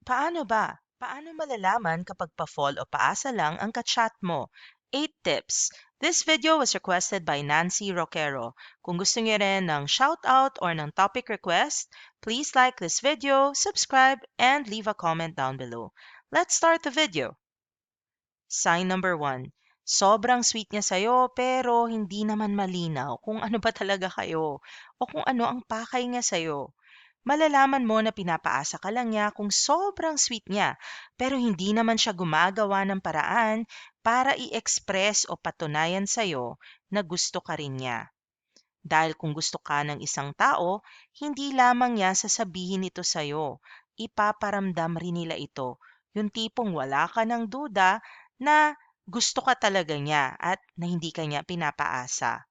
Paano ba? Paano malalaman kapag pa-fall o paasa lang ang ka-chat mo? 8 tips. This video was requested by Nancy Roquero. Kung gusto niyo rin ng shoutout or ng topic request, please like this video, subscribe, and leave a comment down below. Let's start the video. Sign number 1. Sobrang sweet niya sa'yo pero hindi naman malinaw kung ano ba talaga kayo o kung ano ang pakay niya sa'yo. Malalaman mo na pinapaasa ka lang niya kung sobrang sweet niya pero hindi naman siya gumagawa ng paraan para i-express o patunayan sa'yo na gusto ka rin niya. Dahil kung gusto ka ng isang tao, hindi lamang niya sasabihin ito sa'yo. Ipaparamdam rin nila ito. Yung tipong wala ka ng duda na gusto ka talaga niya at na hindi ka niya pinapaasa.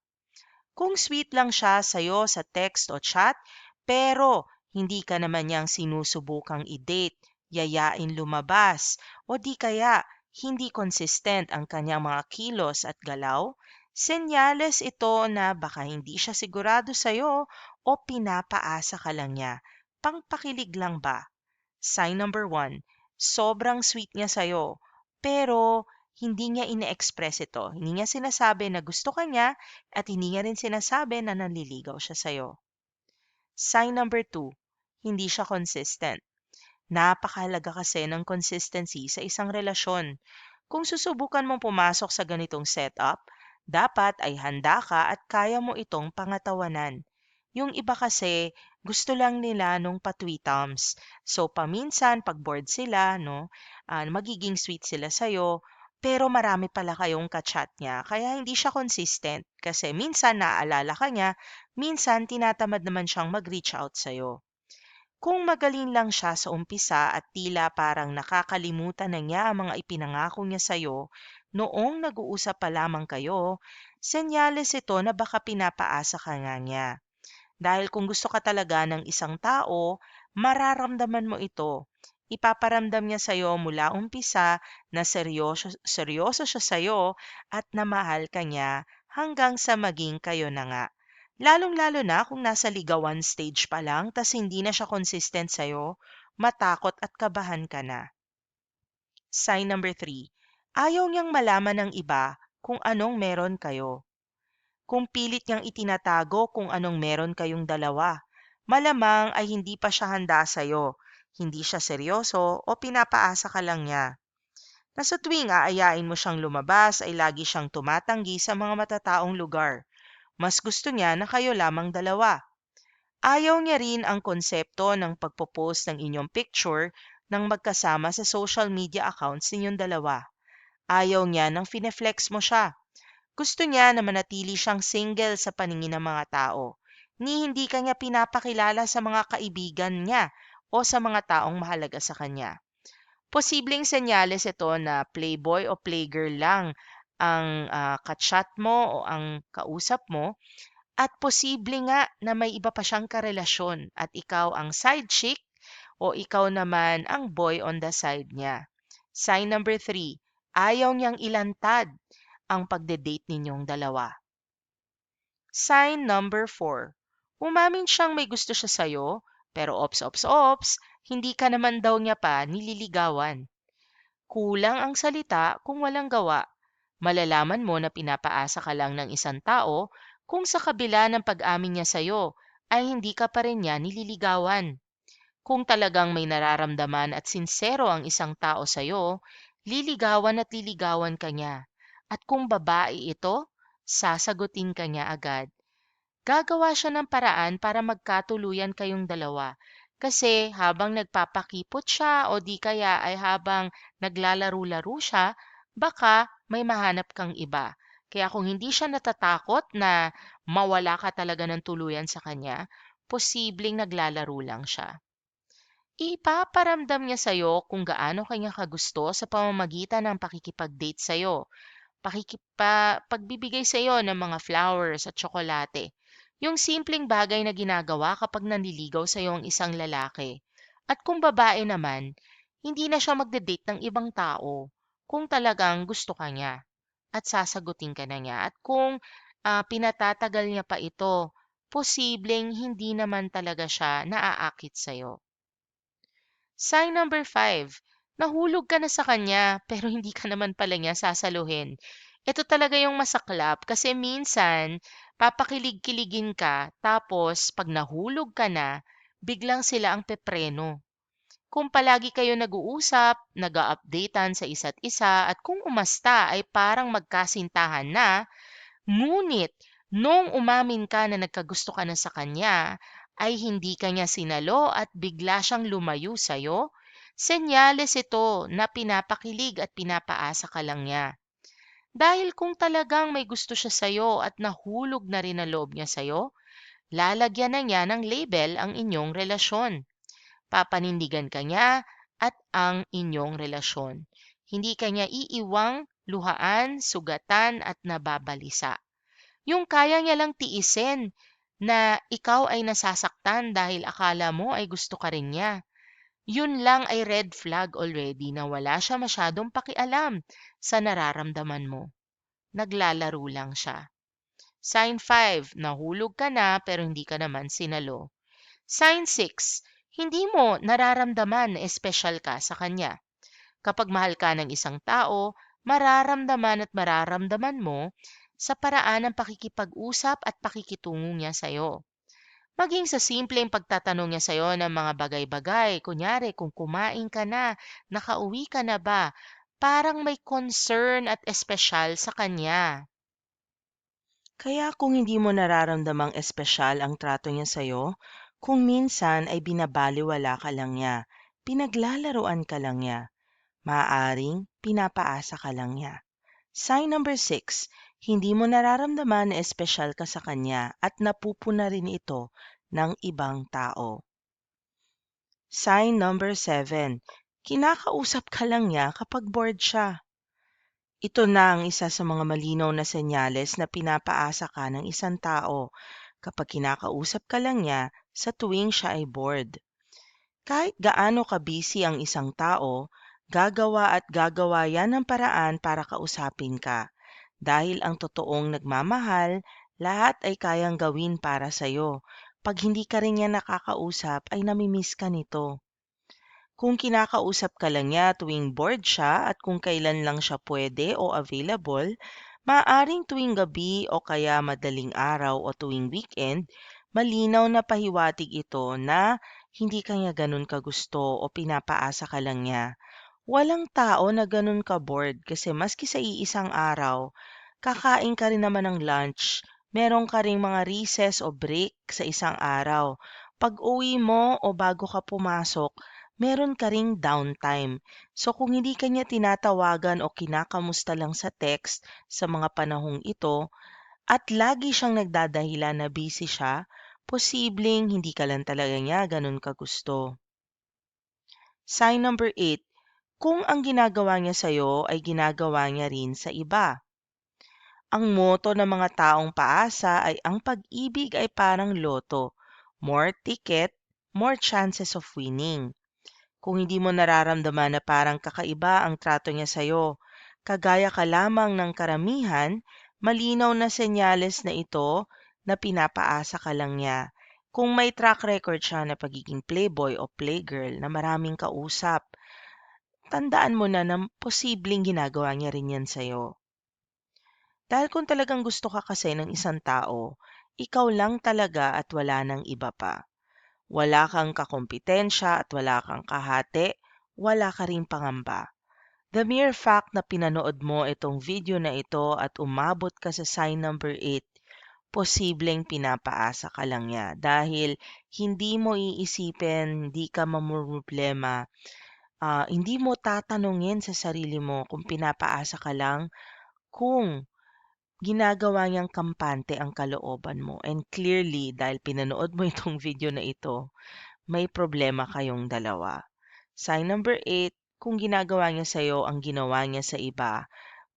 Kung sweet lang siya sa'yo sa text o chat, pero hindi ka naman niyang sinusubukang i-date, yayain lumabas, o di kaya hindi consistent ang kanyang mga kilos at galaw, senyales ito na baka hindi siya sigurado sa'yo o pinapaasa ka lang niya. Pangpakilig lang ba? Sign number 1, sobrang sweet niya sa'yo, pero hindi niya ine-express ito. Hindi niya sinasabi na gusto ka niya at hindi niya rin sinasabi na nanliligaw siya sa'yo. Sign number 2, hindi siya consistent. Napakahalaga kasi ng consistency sa isang relasyon. Kung susubukan mong pumasok sa ganitong setup, dapat ay handa ka at kaya mo itong pangatawanan. Yung iba kasi, gusto lang nila nung patwitams. So, paminsan, pag bored sila, no, magiging sweet sila sa'yo, pero marami pala kayong kachat niya. Kaya hindi siya consistent. Kasi minsan naaalala ka niya, minsan tinatamad naman siyang mag-reach out sa'yo. Kung magaling lang siya sa umpisa at tila parang nakakalimutan na niya ang mga ipinangako niya sa'yo noong nag-uusap pa lamang kayo, senyales ito na baka pinapaasa ka nga niya. Dahil kung gusto ka talaga ng isang tao, mararamdaman mo ito. Ipaparamdam niya sa'yo mula umpisa na seryoso, seryoso siya sa'yo at na mahal ka niya hanggang sa maging kayo na nga. Lalong-lalo na kung nasa ligawan stage pa lang tas hindi na siya consistent sa'yo, matakot at kabahan ka na. Sign number 3, ayaw niyang malaman ng iba kung anong meron kayo. Kung pilit niyang itinatago kung anong meron kayong dalawa, malamang ay hindi pa siya handa sa'yo, hindi siya seryoso o pinapaasa ka lang niya. Na sa tuwing aayain mo siyang lumabas ay lagi siyang tumatanggi sa mga matataong lugar. Mas gusto niya na kayo lamang dalawa. Ayaw niya rin ang konsepto ng pagpo-post ng inyong picture ng magkasama sa social media accounts ninyong dalawa. Ayaw niya nang fineflex mo siya. Gusto niya na manatili siyang single sa paningin ng mga tao, ni hindi kanya pinapakilala sa mga kaibigan niya o sa mga taong mahalaga sa kanya. Posibleng senyales ito na playboy o playgirl lang ang kachat mo o ang kausap mo at posible nga na may iba pa siyang karelasyon at ikaw ang side chick o ikaw naman ang boy on the side niya. Sign number 3, ayaw niyang ilantad ang pagde-date ninyong dalawa. Sign number 4, umamin siyang may gusto siya sa'yo, pero ops, hindi ka naman daw niya pa nililigawan. Kulang ang salita kung walang gawa. Malalaman mo na pinapaasa ka lang ng isang tao kung sa kabila ng pag-amin niya sa'yo ay hindi ka pa rin niya nililigawan. Kung talagang may nararamdaman at sinsero ang isang tao sa'yo, liligawan at liligawan ka niya. At kung babae ito, sasagutin ka niya agad. Gagawa siya ng paraan para magkatuluyan kayong dalawa. Kasi habang nagpapakipot siya o di kaya ay habang naglalaro-laro siya, baka may mahanap kang iba. Kaya kung hindi siya natatakot na mawala ka talaga ng tuluyan sa kanya, posibleng naglalaro lang siya. Ipaparamdam niya sa'yo kung gaano kanya kagusto sa pamamagitan ng pakikipag-date sa'yo, pagbibigay sa'yo ng mga flowers at tsokolate. Yung simpleng bagay na ginagawa kapag nanliligaw sa'yo ang isang lalaki. At kung babae naman, hindi na siya magde-date ng ibang tao kung talagang gusto ka niya at sasagutin ka na niya. At kung pinatatagal niya pa ito, posibleng hindi naman talaga siya naaakit sa'yo. Sign number 5, nahulog ka na sa kanya pero hindi ka naman pala niya sasaluhin. Ito talaga yung masaklap kasi minsan papakilig-kiligin ka tapos pag nahulog ka na, biglang sila ang pepreno. Kung palagi kayo nag-uusap, nag-a-updatean sa isa't isa at kung umasta ay parang magkasintahan na, ngunit nung umamin ka na nagkagusto ka na sa kanya, ay hindi ka niya sinalo at bigla siyang lumayo sa'yo, senyales ito na pinapakilig at pinapaasa ka lang niya. Dahil kung talagang may gusto siya sa'yo at nahulog na rin ang loob niya sa'yo, lalagyan na niya ng label ang inyong relasyon. Papanindigan ka niya at ang inyong relasyon. Hindi ka niya iiwang luhaan, sugatan at nababalisa. Yung kaya niya lang tiisin na ikaw ay nasasaktan dahil akala mo ay gusto ka rin niya. Yun lang ay red flag already na wala siya masyadong pakialam sa nararamdaman mo. Naglalaro lang siya. Sign 5, nahulog ka na pero hindi ka naman sinalo. Sign 6, hindi mo nararamdaman na espesyal ka sa kanya. Kapag mahal ka ng isang tao, mararamdaman at mararamdaman mo sa paraan ng pakikipag-usap at pakikitungo niya sa'yo. Maging sa simpleng pagtatanong niya sa'yo ng mga bagay-bagay, kunyari kung kumain ka na, nakauwi ka na ba, parang may concern at espesyal sa kanya. Kaya kung hindi mo nararamdamang espesyal ang trato niya sa'yo, kung minsan ay binabaliwala ka lang niya, pinaglalaruan ka lang niya, maaaring pinapaasa ka lang niya. Sign number 6, hindi mo nararamdaman na espesyal ka sa kanya at napupuna rin ito ng ibang tao. Sign number 7, kinakausap ka lang niya kapag bored siya. Ito na ang isa sa mga malinaw na senyales na pinapaasa ka ng isang tao kapag kinakausap ka lang niya sa tuwing siya ay bored. Kahit gaano ka-busy ang isang tao, gagawa at gagawa yan ng paraan para kausapin ka. Dahil ang totoong nagmamahal, lahat ay kayang gawin para sa'yo. Pag hindi ka rin niya nakakausap, ay namimiss ka nito. Kung kinakausap ka lang niya tuwing bored siya at kung kailan lang siya pwede o available, maaaring tuwing gabi o kaya madaling araw o tuwing weekend, malinaw na pahiwatig ito na hindi ka niya ganun kagusto o pinapaasa ka lang niya. Walang tao na ganun ka-bored kasi maski sa iisang araw, kakain ka rin naman ng lunch, meron ka ring mga recess o break sa isang araw. Pag-uwi mo o bago ka pumasok, meron ka ring downtime. So kung hindi ka niya tinatawagan o kinakamusta lang sa text sa mga panahong ito at lagi siyang nagdadahilan na busy siya, posibleng hindi ka lang talaga niya ganun kagusto. Sign number 8, kung ang ginagawa niya sa'yo ay ginagawa niya rin sa iba. Ang motto ng mga taong paasa ay ang pag-ibig ay parang loto. More ticket, more chances of winning. Kung hindi mo nararamdaman na parang kakaiba ang trato niya sa'yo, kagaya ka lamang ng karamihan, malinaw na senyales na ito na pinapaasa ka lang niya. Kung may track record siya na pagiging playboy o playgirl na maraming kausap, tandaan mo na na posibleng ginagawa niya rin yan sa'yo. Dahil kung talagang gusto ka kasi ng isang tao, ikaw lang talaga at wala nang iba pa. Wala kang kakompetensya at wala kang kahati, wala ka ring pangamba. The mere fact na pinanood mo itong video na ito at umabot ka sa sign number 8, posibleng pinapaasa ka lang niya dahil hindi mo iisipin, hindi ka mamumroblema, hindi mo tatanungin sa sarili mo kung pinapaasa ka lang, kung ginagawa niyang kampante ang kalooban mo. And clearly, dahil pinanood mo itong video na ito, may problema kayong dalawa. Sign number 8, kung ginagawa niya sa'yo ang ginawa niya sa iba,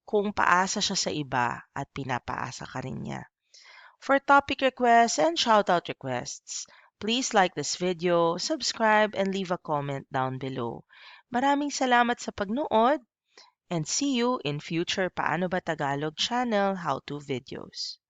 kung paasa siya sa iba at pinapaasa ka rin niya. For topic requests and shoutout requests, please like this video, subscribe, and leave a comment down below. Maraming salamat sa pagnood and see you in future Paano Ba Tagalog channel how-to videos.